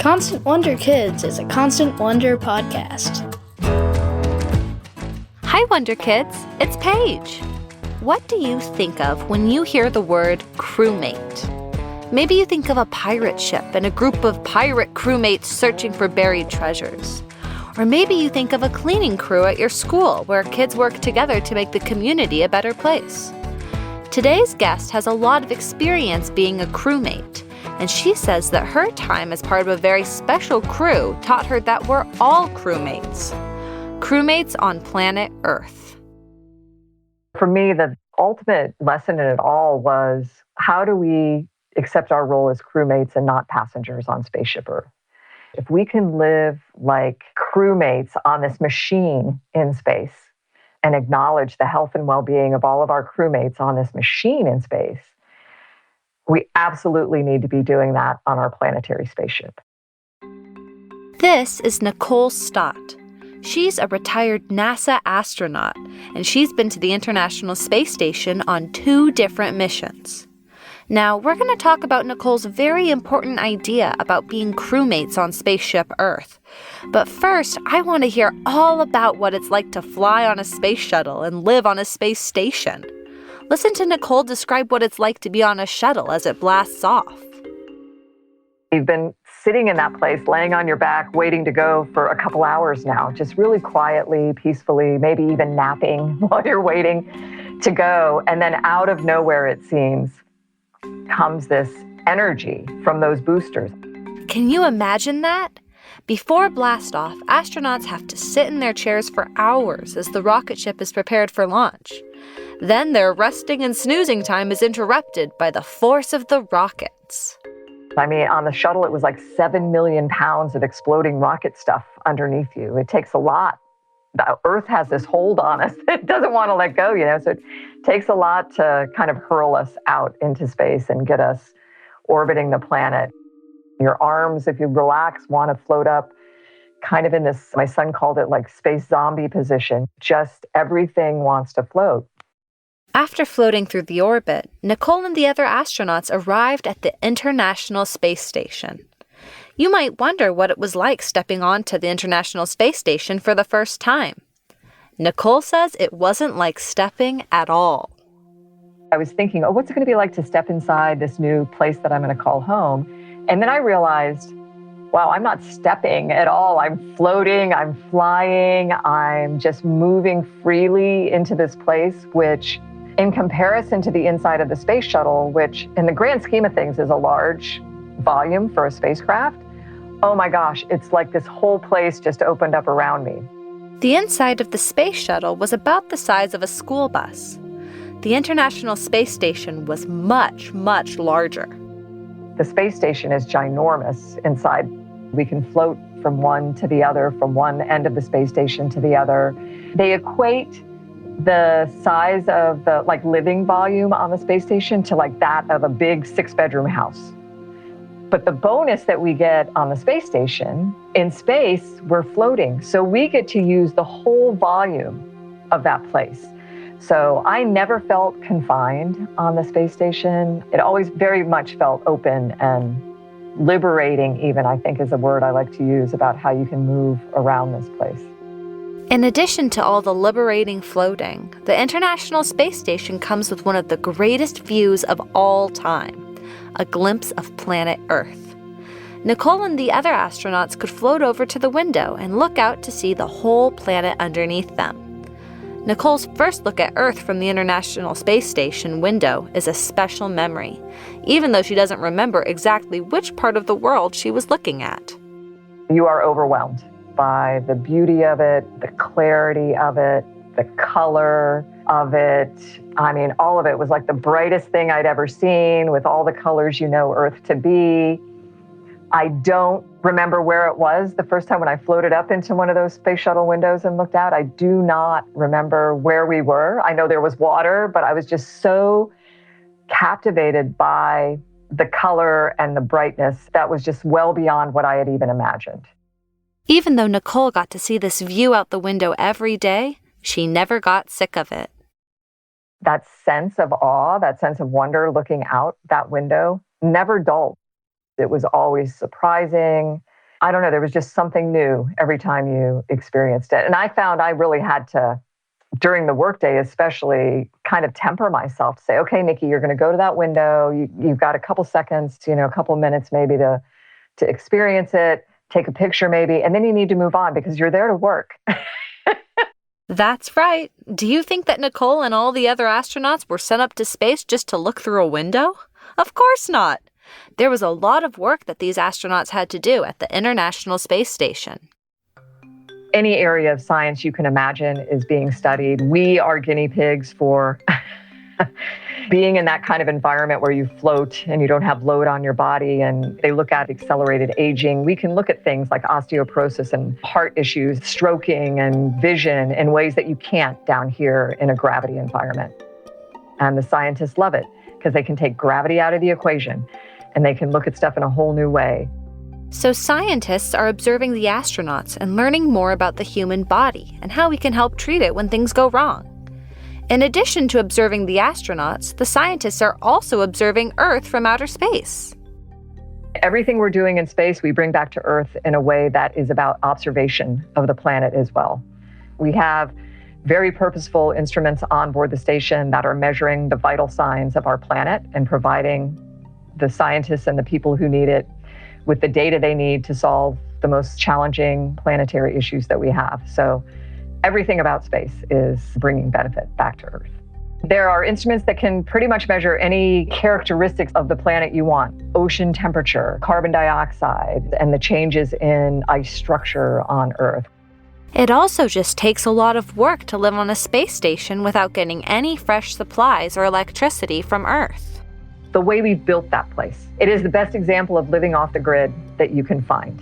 Constant Wonder Kids is a Constant Wonder podcast. Hi, Wonder Kids. It's Paige. What do you think of when you hear the word crewmate? Maybe you think of a pirate ship and a group of pirate crewmates searching for buried treasures. Or maybe you think of a cleaning crew at your school where kids work together to make the community a better place. Today's guest has a lot of experience being a crewmate, and she says that her time as part of a very special crew taught her that we're all crewmates. Crewmates on planet Earth. For me, the ultimate lesson in it all was, how do we accept our role as crewmates and not passengers on Spaceship Earth? If we can live like crewmates on this machine in space and acknowledge the health and well-being of all of our crewmates on this machine in space, we absolutely need to be doing that on our planetary spaceship. This is Nicole Stott. She's a retired NASA astronaut, and she's been to the International Space Station on 2 different missions. Now, we're going to talk about Nicole's very important idea about being crewmates on Spaceship Earth. But first, I want to hear all about what it's like to fly on a space shuttle and live on a space station. Listen to Nicole describe what it's like to be on a shuttle as it blasts off. You've been sitting in that place, laying on your back, waiting to go for a couple hours now, just really quietly, peacefully, maybe even napping while you're waiting to go. And then out of nowhere, it seems, comes this energy from those boosters. Can you imagine that? Before blastoff, astronauts have to sit in their chairs for hours as the rocket ship is prepared for launch. Then their resting and snoozing time is interrupted by the force of the rockets. I mean, on the shuttle, it was like 7 million pounds of exploding rocket stuff underneath you. It takes a lot. The Earth has this hold on us. It doesn't want to let go, so it takes a lot to kind of hurl us out into space and get us orbiting the planet. Your arms, if you relax, want to float up kind of in this, my son called it like space zombie position. Just everything wants to float. After floating through the orbit, Nicole and the other astronauts arrived at the International Space Station. You might wonder what it was like stepping onto the International Space Station for the first time. Nicole says it wasn't like stepping at all. I was thinking, what's it going to be like to step inside this new place that I'm going to call home? And then I realized, wow, I'm not stepping at all. I'm floating, I'm flying, I'm just moving freely into this place, which in comparison to the inside of the space shuttle, which in the grand scheme of things is a large volume for a spacecraft, oh my gosh, it's like this whole place just opened up around me. The inside of the space shuttle was about the size of a school bus. The International Space Station was much, much larger. The space station is ginormous inside. We can float from one to the other, from one end of the space station to the other. They equate the size of the living volume on the space station to that of a big 6-bedroom house. But the bonus that we get on the space station, in space, we're floating. So we get to use the whole volume of that place. So I never felt confined on the space station. It always very much felt open and liberating, even, I think is a word I like to use about how you can move around this place. In addition to all the liberating floating, the International Space Station comes with one of the greatest views of all time, a glimpse of planet Earth. Nicole and the other astronauts could float over to the window and look out to see the whole planet underneath them. Nicole's first look at Earth from the International Space Station window is a special memory, even though she doesn't remember exactly which part of the world she was looking at. You are overwhelmed by the beauty of it, the clarity of it, the color of it. I mean, all of it was like the brightest thing I'd ever seen, with all the colors Earth to be. I don't remember where it was the first time when I floated up into one of those space shuttle windows and looked out. I do not remember where we were. I know there was water, but I was just so captivated by the color and the brightness that was just well beyond what I had even imagined. Even though Nicole got to see this view out the window every day, she never got sick of it. That sense of awe, that sense of wonder looking out that window never dulled. It was always surprising, I don't know, there was just something new every time you experienced it. And I found I really had to, during the workday especially, kind of temper myself to say, okay, Nikki, you're going to go to that window. You've got a couple seconds, a couple minutes maybe to experience it, take a picture maybe, and then you need to move on because you're there to work. That's right. Do you think that Nicole and all the other astronauts were sent up to space just to look through a window? Of course not. There was a lot of work that these astronauts had to do at the International Space Station. Any area of science you can imagine is being studied. We are guinea pigs for being in that kind of environment where you float and you don't have load on your body, and they look at accelerated aging. We can look at things like osteoporosis and heart issues, stroking and vision in ways that you can't down here in a gravity environment. And the scientists love it because they can take gravity out of the equation and they can look at stuff in a whole new way. So scientists are observing the astronauts and learning more about the human body and how we can help treat it when things go wrong. In addition to observing the astronauts, the scientists are also observing Earth from outer space. Everything we're doing in space, we bring back to Earth in a way that is about observation of the planet as well. We have very purposeful instruments on board the station that are measuring the vital signs of our planet and providing the scientists and the people who need it with the data they need to solve the most challenging planetary issues that we have. So everything about space is bringing benefit back to Earth. There are instruments that can pretty much measure any characteristics of the planet you want: ocean temperature, carbon dioxide, and the changes in ice structure on Earth. It also just takes a lot of work to live on a space station without getting any fresh supplies or electricity from Earth. The way we've built that place, it is the best example of living off the grid that you can find.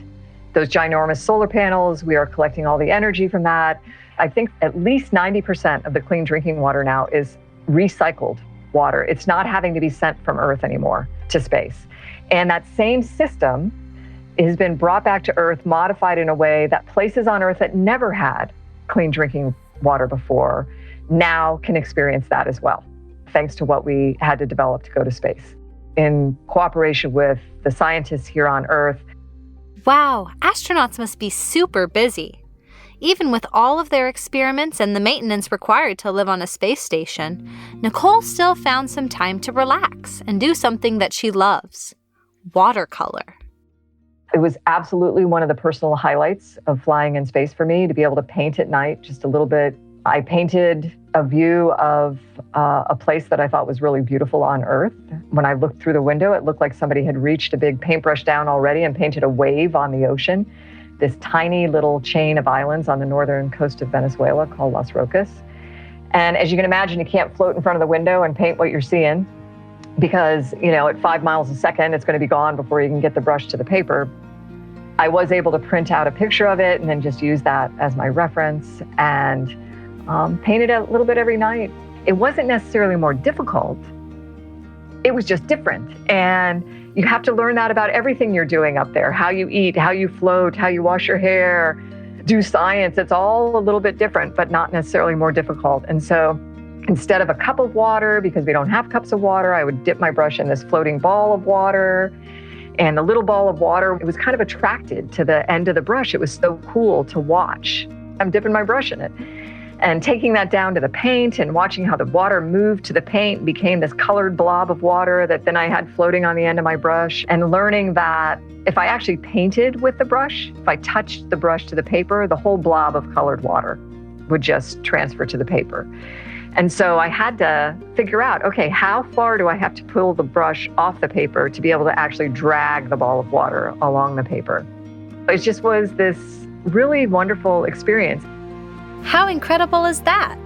Those ginormous solar panels, we are collecting all the energy from that. I think at least 90% of the clean drinking water now is recycled water. It's not having to be sent from Earth anymore to space. And that same system has been brought back to Earth, modified in a way that places on Earth that never had clean drinking water before now can experience that as well, thanks to what we had to develop to go to space. In cooperation with the scientists here on Earth. Wow, astronauts must be super busy. Even with all of their experiments and the maintenance required to live on a space station, Nicole still found some time to relax and do something that she loves: watercolor. It was absolutely one of the personal highlights of flying in space for me, to be able to paint at night just a little bit. I painted a view of a place that I thought was really beautiful on Earth. When I looked through the window, it looked like somebody had reached a big paintbrush down already and painted a wave on the ocean. This tiny little chain of islands on the northern coast of Venezuela called Las Rocas. And as you can imagine, you can't float in front of the window and paint what you're seeing because, at 5 miles a second, it's going to be gone before you can get the brush to the paper. I was able to print out a picture of it and then just use that as my reference and paint it a little bit every night. It wasn't necessarily more difficult. It was just different. And you have to learn that about everything you're doing up there: how you eat, how you float, how you wash your hair, do science. It's all a little bit different, but not necessarily more difficult. And so instead of a cup of water, because we don't have cups of water, I would dip my brush in this floating ball of water. And the little ball of water, it was kind of attracted to the end of the brush. It was so cool to watch. I'm dipping my brush in it. And taking that down to the paint and watching how the water moved to the paint became this colored blob of water that then I had floating on the end of my brush, and learning that if I actually painted with the brush, if I touched the brush to the paper, the whole blob of colored water would just transfer to the paper. And so I had to figure out, okay, how far do I have to pull the brush off the paper to be able to actually drag the ball of water along the paper? It just was this really wonderful experience. How incredible is that?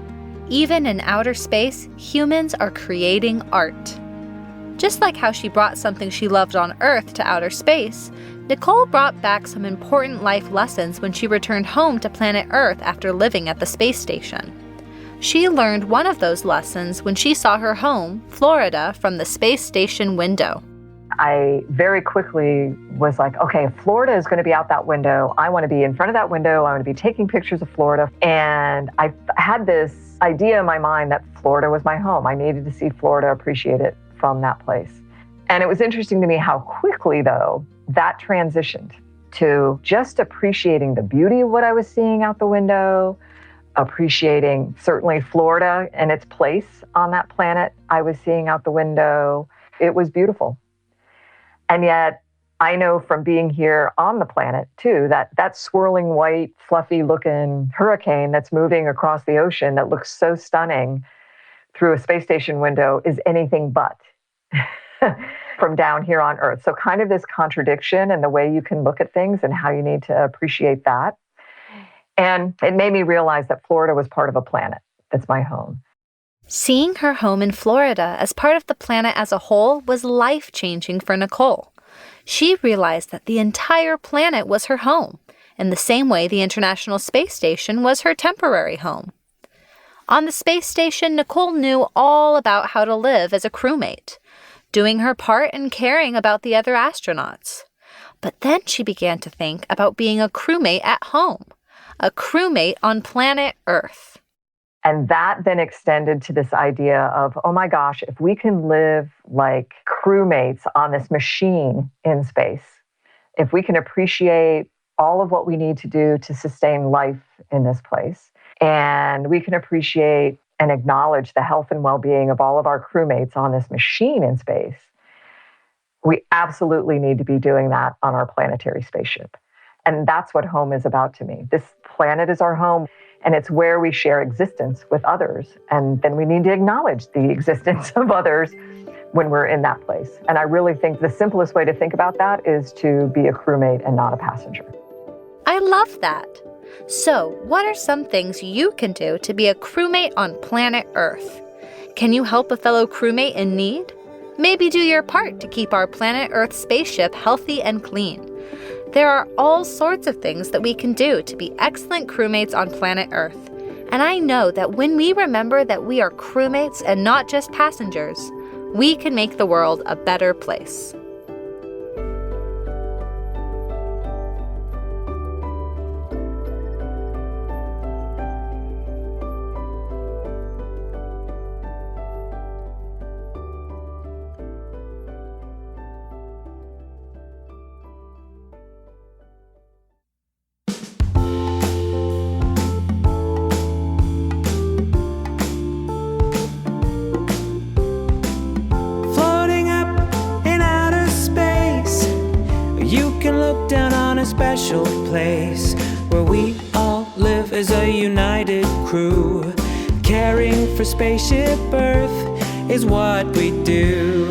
Even in outer space, humans are creating art. Just like how she brought something she loved on Earth to outer space, Nicole brought back some important life lessons when she returned home to planet Earth after living at the space station. She learned one of those lessons when she saw her home, Florida, from the space station window. I very quickly was like, okay, if Florida is going to be out that window, I want to be in front of that window. I want to be taking pictures of Florida. And I had this idea in my mind that Florida was my home. I needed to see Florida, appreciate it from that place. And it was interesting to me how quickly, though, that transitioned to just appreciating the beauty of what I was seeing out the window, appreciating certainly Florida and its place on that planet I was seeing out the window. It was beautiful. And yet, I know from being here on the planet, too, that swirling white, fluffy-looking hurricane that's moving across the ocean that looks so stunning through a space station window is anything but from down here on Earth. So kind of this contradiction in the way you can look at things and how you need to appreciate that. And it made me realize that Florida was part of a planet that's my home. Seeing her home in Florida as part of the planet as a whole was life-changing for Nicole. She realized that the entire planet was her home, in the same way the International Space Station was her temporary home. On the space station, Nicole knew all about how to live as a crewmate, doing her part and caring about the other astronauts. But then she began to think about being a crewmate at home, a crewmate on planet Earth. And that then extended to this idea of, oh my gosh, if we can live like crewmates on this machine in space, if we can appreciate all of what we need to do to sustain life in this place, and we can appreciate and acknowledge the health and well-being of all of our crewmates on this machine in space, we absolutely need to be doing that on our planetary spaceship. And that's what home is about to me. This planet is our home, and it's where we share existence with others. And then we need to acknowledge the existence of others when we're in that place. And I really think the simplest way to think about that is to be a crewmate and not a passenger. I love that. So, what are some things you can do to be a crewmate on planet Earth? Can you help a fellow crewmate in need? Maybe do your part to keep our planet Earth spaceship healthy and clean. There are all sorts of things that we can do to be excellent crewmates on planet Earth. And I know that when we remember that we are crewmates and not just passengers, we can make the world a better place. Special place where we all live as a united crew. Caring for Spaceship Earth is what we do.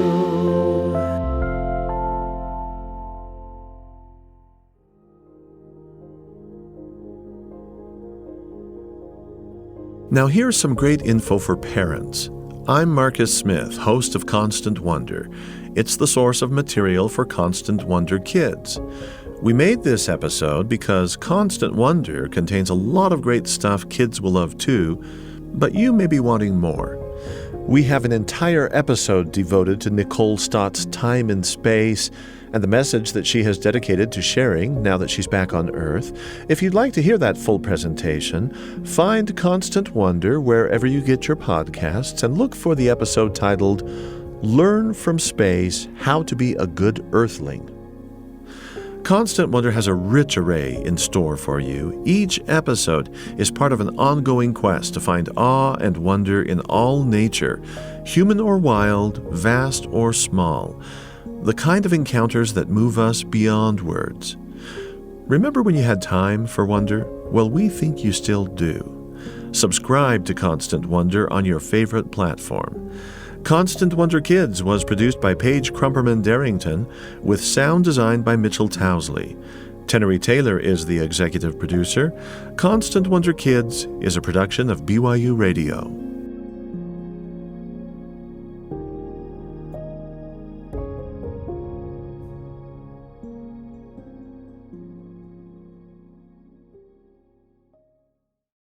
Now here's some great info for parents. I'm Marcus Smith, host of Constant Wonder. It's the source of material for Constant Wonder kids. We made this episode because Constant Wonder contains a lot of great stuff kids will love too, but you may be wanting more. We have an entire episode devoted to Nicole Stott's time in space and the message that she has dedicated to sharing now that she's back on Earth. If you'd like to hear that full presentation, find Constant Wonder wherever you get your podcasts and look for the episode titled Learn from Space, How to Be a Good Earthling. Constant Wonder has a rich array in store for you. Each episode is part of an ongoing quest to find awe and wonder in all nature, human or wild, vast or small, the kind of encounters that move us beyond words. Remember when you had time for wonder? Well, we think you still do. Subscribe to Constant Wonder on your favorite platform. Constant Wonder Kids was produced by Paige Crumperman-Darrington with sound design by Mitchell Towsley. Tenery Taylor is the executive producer. Constant Wonder Kids is a production of BYU Radio.